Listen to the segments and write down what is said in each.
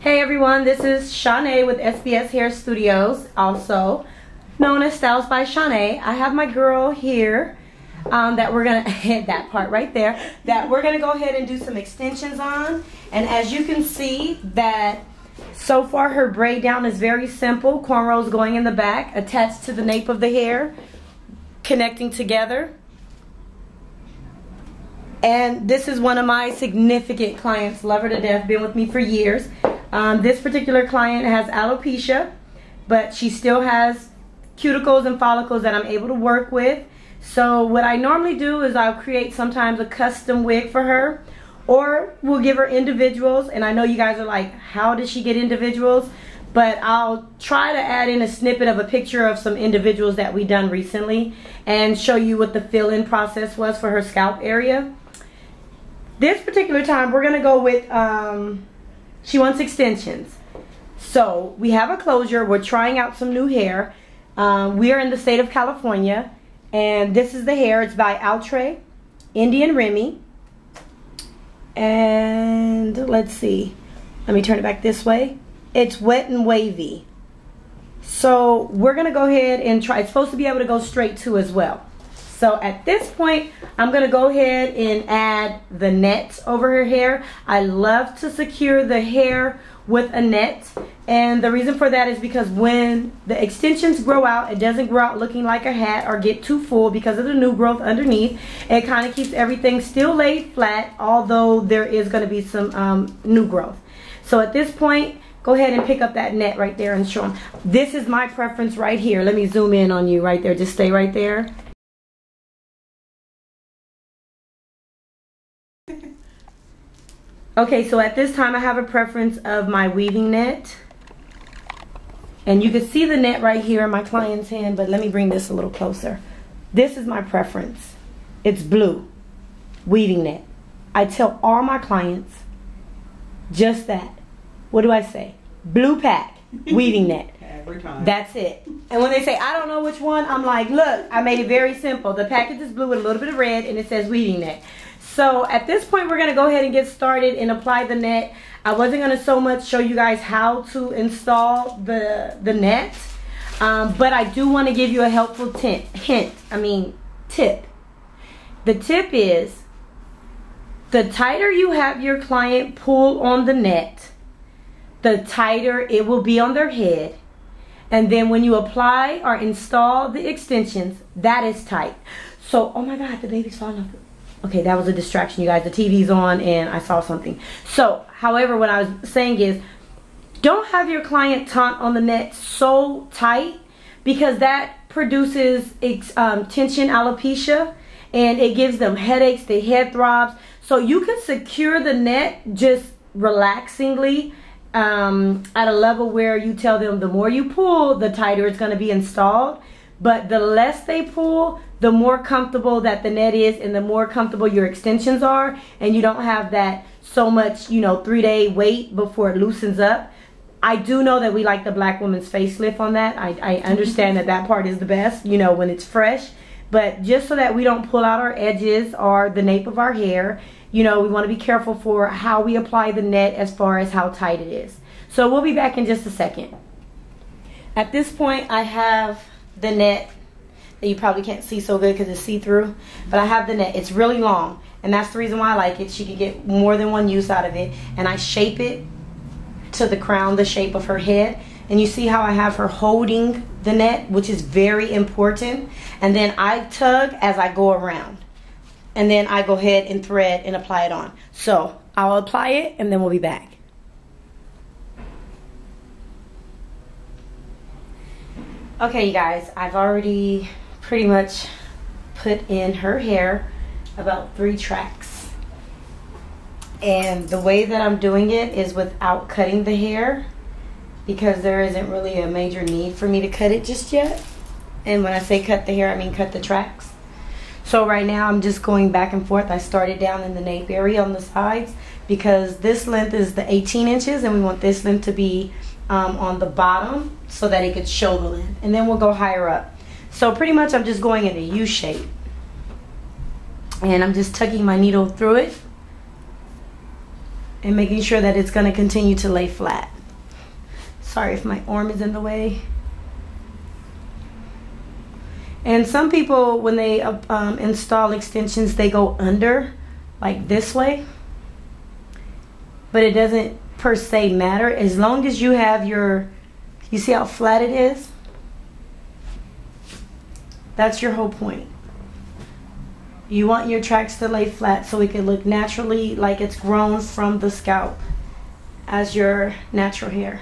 Hey everyone, this is Shanae with SBS Hair Studios, also known as Styles by Shanae. I have my girl here that we're gonna hit that part right there, that we're gonna go ahead and do some extensions on. And as you can see that so far her braid down is very simple. Cornrows going in the back, attached to the nape of the hair, connecting together. And this is one of my significant clients, love her to death, been with me for years. This particular client has alopecia, but she still has cuticles and follicles that I'm able to work with. So what I normally do is I'll create sometimes a custom wig for her, or we'll give her individuals. And I know you guys are like, how does she get individuals? But I'll try to add in a snippet of a picture of some individuals that we done recently and show you what the fill-in process was for her scalp area. This particular time we're gonna go with she wants extensions. So we have a closure. We're trying out some new hair. We are in the state of California, and this is the hair. It's by Outre Indian Remy. And let's see, let me turn it back this way. It's wet and wavy. So we're gonna go ahead and try. It's supposed to be able to go straight too as well. So at this point, I'm going to go ahead and add the net over her hair. I love to secure the hair with a net. And the reason for that is because when the extensions grow out, it doesn't grow out looking like a hat or get too full because of the new growth underneath. It kind of keeps everything still laid flat, although there is going to be some new growth. So at this point, go ahead and pick up that net right there and show them. This is my preference right here. Let me zoom in on you right there. Just stay right there. Okay, so at this time I have a preference of my weaving net. And you can see the net right here in my client's hand, but let me bring this a little closer. This is my preference. It's blue, weaving net. I tell all my clients just that. What do I say? Blue pack, weaving net. Every time. That's it. And when they say, I don't know which one, I'm like, look, I made it very simple. The package is blue with a little bit of red, and it says weaving net. So at this point, we're going to go ahead and get started and apply the net. I wasn't going to so much show you guys how to install the net, but I do want to give you a helpful tip. The tip is, the tighter you have your client pull on the net, the tighter it will be on their head. And then when you apply or install the extensions, that is tight. So, oh my God, the baby's falling off. Okay, that was a distraction, you guys. The TV's on and I saw something. So, however, what I was saying is, don't have your client taunt on the net so tight, because that produces tension alopecia, and it gives them headaches, the head throbs. So you can secure the net just relaxingly at a level where you tell them the more you pull, the tighter it's going to be installed. But the less they pull, the more comfortable that the net is, and the more comfortable your extensions are, and you don't have that so much, 3-day wait before it loosens up. I do know that we like the black woman's facelift on that. I understand that part is the best, when it's fresh. But just so that we don't pull out our edges or the nape of our hair, we want to be careful for how we apply the net as far as how tight it is. So we'll be back in just a second. At this point, I have the net that you probably can't see so good because it's see-through, but I have the net. It's really long, and that's the reason why I like it. She can get more than one use out of it. And I shape it to the crown, the shape of her head, and you see how I have her holding the net, which is very important. And then I tug as I go around, and then I go ahead and thread and apply it on. So I'll apply it and then we'll be back. Okay, you guys, I've already pretty much put in her hair about 3 tracks. And the way that I'm doing it is without cutting the hair, because there isn't really a major need for me to cut it just yet. And when I say cut the hair, I mean cut the tracks. So right now I'm just going back and forth. I started down in the nape area on the sides, because this length is the 18 inches and we want this length to be on the bottom so that it could show the length. And then we'll go higher up. So pretty much I'm just going in a U shape. And I'm just tucking my needle through it. and making sure that it's going to continue to lay flat. Sorry if my arm is in the way. And some people, when they install extensions, they go under, like this way. But it doesn't per se matter, as long as you have your, you see how flat it is? That's your whole point. You want your tracks to lay flat so it can look naturally like it's grown from the scalp as your natural hair.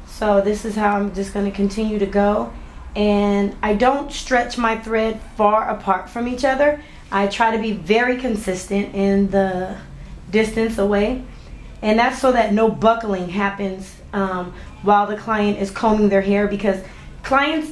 So this is how I'm just going to continue to go. And I don't stretch my thread far apart from each other. I try to be very consistent in the distance away. And that's so that no buckling happens while the client is combing their hair, because clients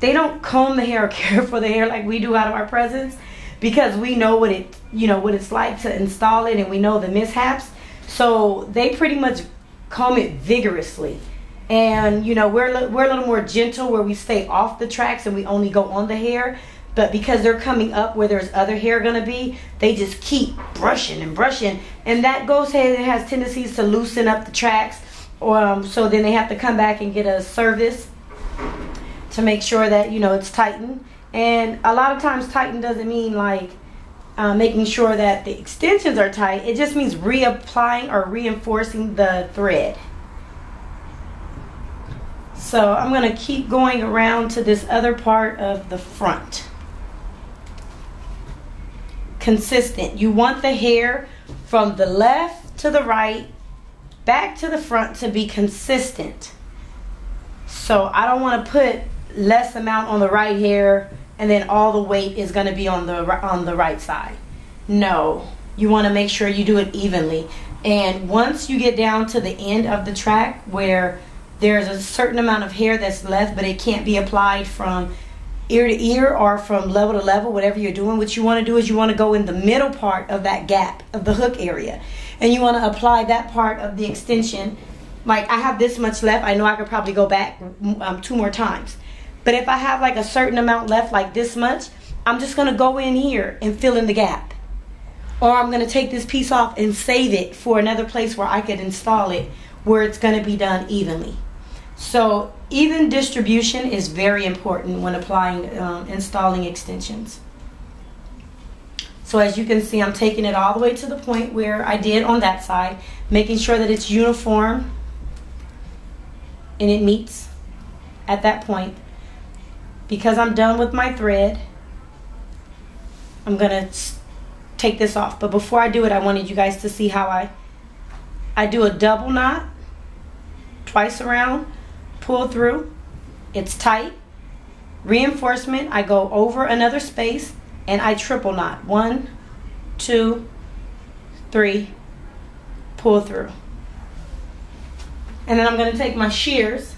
they don't comb the hair or care for the hair like we do out of our presence, because we know what it's like to install it, and we know the mishaps. So they pretty much comb it vigorously. And we're a little more gentle, where we stay off the tracks and we only go on the hair. But because they're coming up where there's other hair gonna be, they just keep brushing and brushing, and that goes ahead and has tendencies to loosen up the tracks. So then they have to come back and get a service to make sure that it's tightened. And a lot of times tighten doesn't mean like making sure that the extensions are tight. It just means reapplying or reinforcing the thread. So I'm going to keep going around to this other part of the front. Consistent. You want the hair from the left to the right, back to the front, to be consistent. So I don't want to put less amount on the right hair and then all the weight is going to be on the right side. No, you want to make sure you do it evenly. And once you get down to the end of the track where there's a certain amount of hair that's left, but it can't be applied from ear to ear or from level to level, whatever you're doing, what you want to do is you want to go in the middle part of that gap of the hook area, and you want to apply that part of the extension. Like I have this much left, I know I could probably go back 2 more times. But if I have like a certain amount left, like this much, I'm just going to go in here and fill in the gap. Or I'm going to take this piece off and save it for another place where I could install it, where it's going to be done evenly. So even distribution is very important when applying, installing extensions. So as you can see, I'm taking it all the way to the point where I did on that side, making sure that it's uniform and it meets at that point. Because I'm done with my thread, I'm gonna take this off. But before I do it, I wanted you guys to see how I do a double knot twice around, pull through, it's tight, reinforcement, I go over another space, and I triple knot. 1, 2, 3, pull through. And then I'm going to take my shears.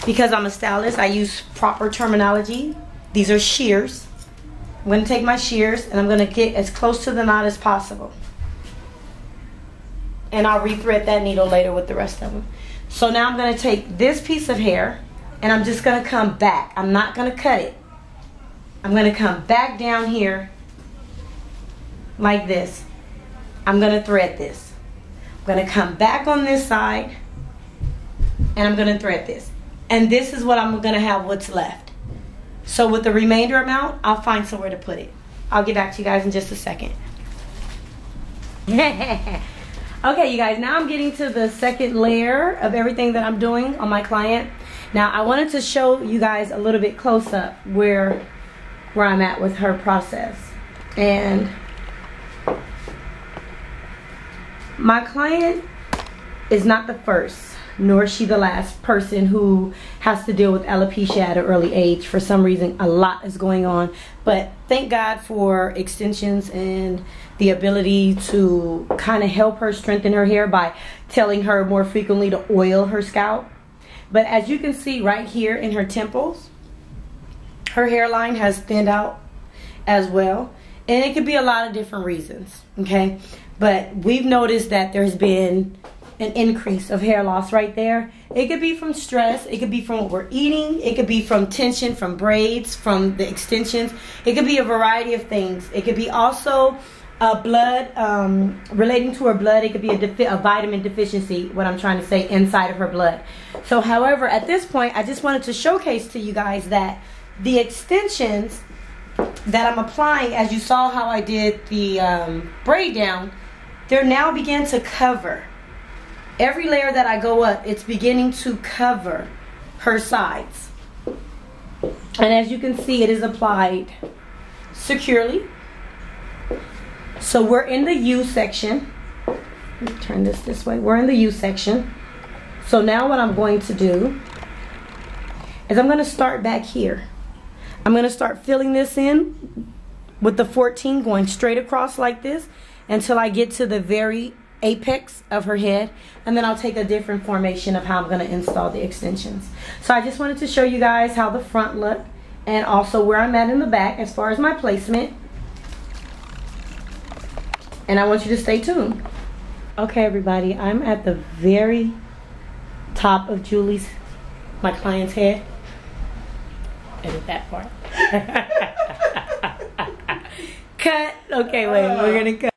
Because I'm a stylist, I use proper terminology. These are shears. I'm going to take my shears and I'm going to get as close to the knot as possible. And I'll rethread that needle later with the rest of them. So now I'm going to take this piece of hair and I'm just going to come back. I'm not going to cut it. I'm going to come back down here like this. I'm going to thread this. I'm going to come back on this side and I'm going to thread this. And this is what I'm going to have what's left. So with the remainder amount, I'll find somewhere to put it. I'll get back to you guys in just a second. Okay, you guys, now I'm getting to the second layer of everything that I'm doing on my client. Now, I wanted to show you guys a little bit close up where I'm at with her process. And my client is not the first, nor is she the last person who has to deal with alopecia at an early age. For some reason, a lot is going on. But thank God for extensions and the ability to kind of help her strengthen her hair by telling her more frequently to oil her scalp. But as you can see right here in her temples, her hairline has thinned out as well. And it could be a lot of different reasons, okay? But we've noticed that there's been an increase of hair loss right there. It could be from stress, it could be from what we're eating, it could be from tension, from braids, from the extensions. It could be a variety of things. It could be also blood, relating to her blood. It could be a vitamin deficiency, what I'm trying to say, inside of her blood. So however, at this point, I just wanted to showcase to you guys that the extensions that I'm applying, as you saw how I did the braid down, they're now beginning to cover. Every layer that I go up, it's beginning to cover her sides. And as you can see, it is applied securely. So we're in the U section. Let me turn this way. We're in the U section. So now what I'm going to do is I'm going to start back here. I'm going to start filling this in with the 14, going straight across like this until I get to the very apex of her head, and then I'll take a different formation of how I'm going to install the extensions. So I just wanted to show you guys how the front look and also where I'm at in the back as far as my placement, and I want you to stay tuned. Okay everybody, I'm at the very top of Julie's, my client's head. Edit that part. Cut. Okay, wait, we're gonna cut.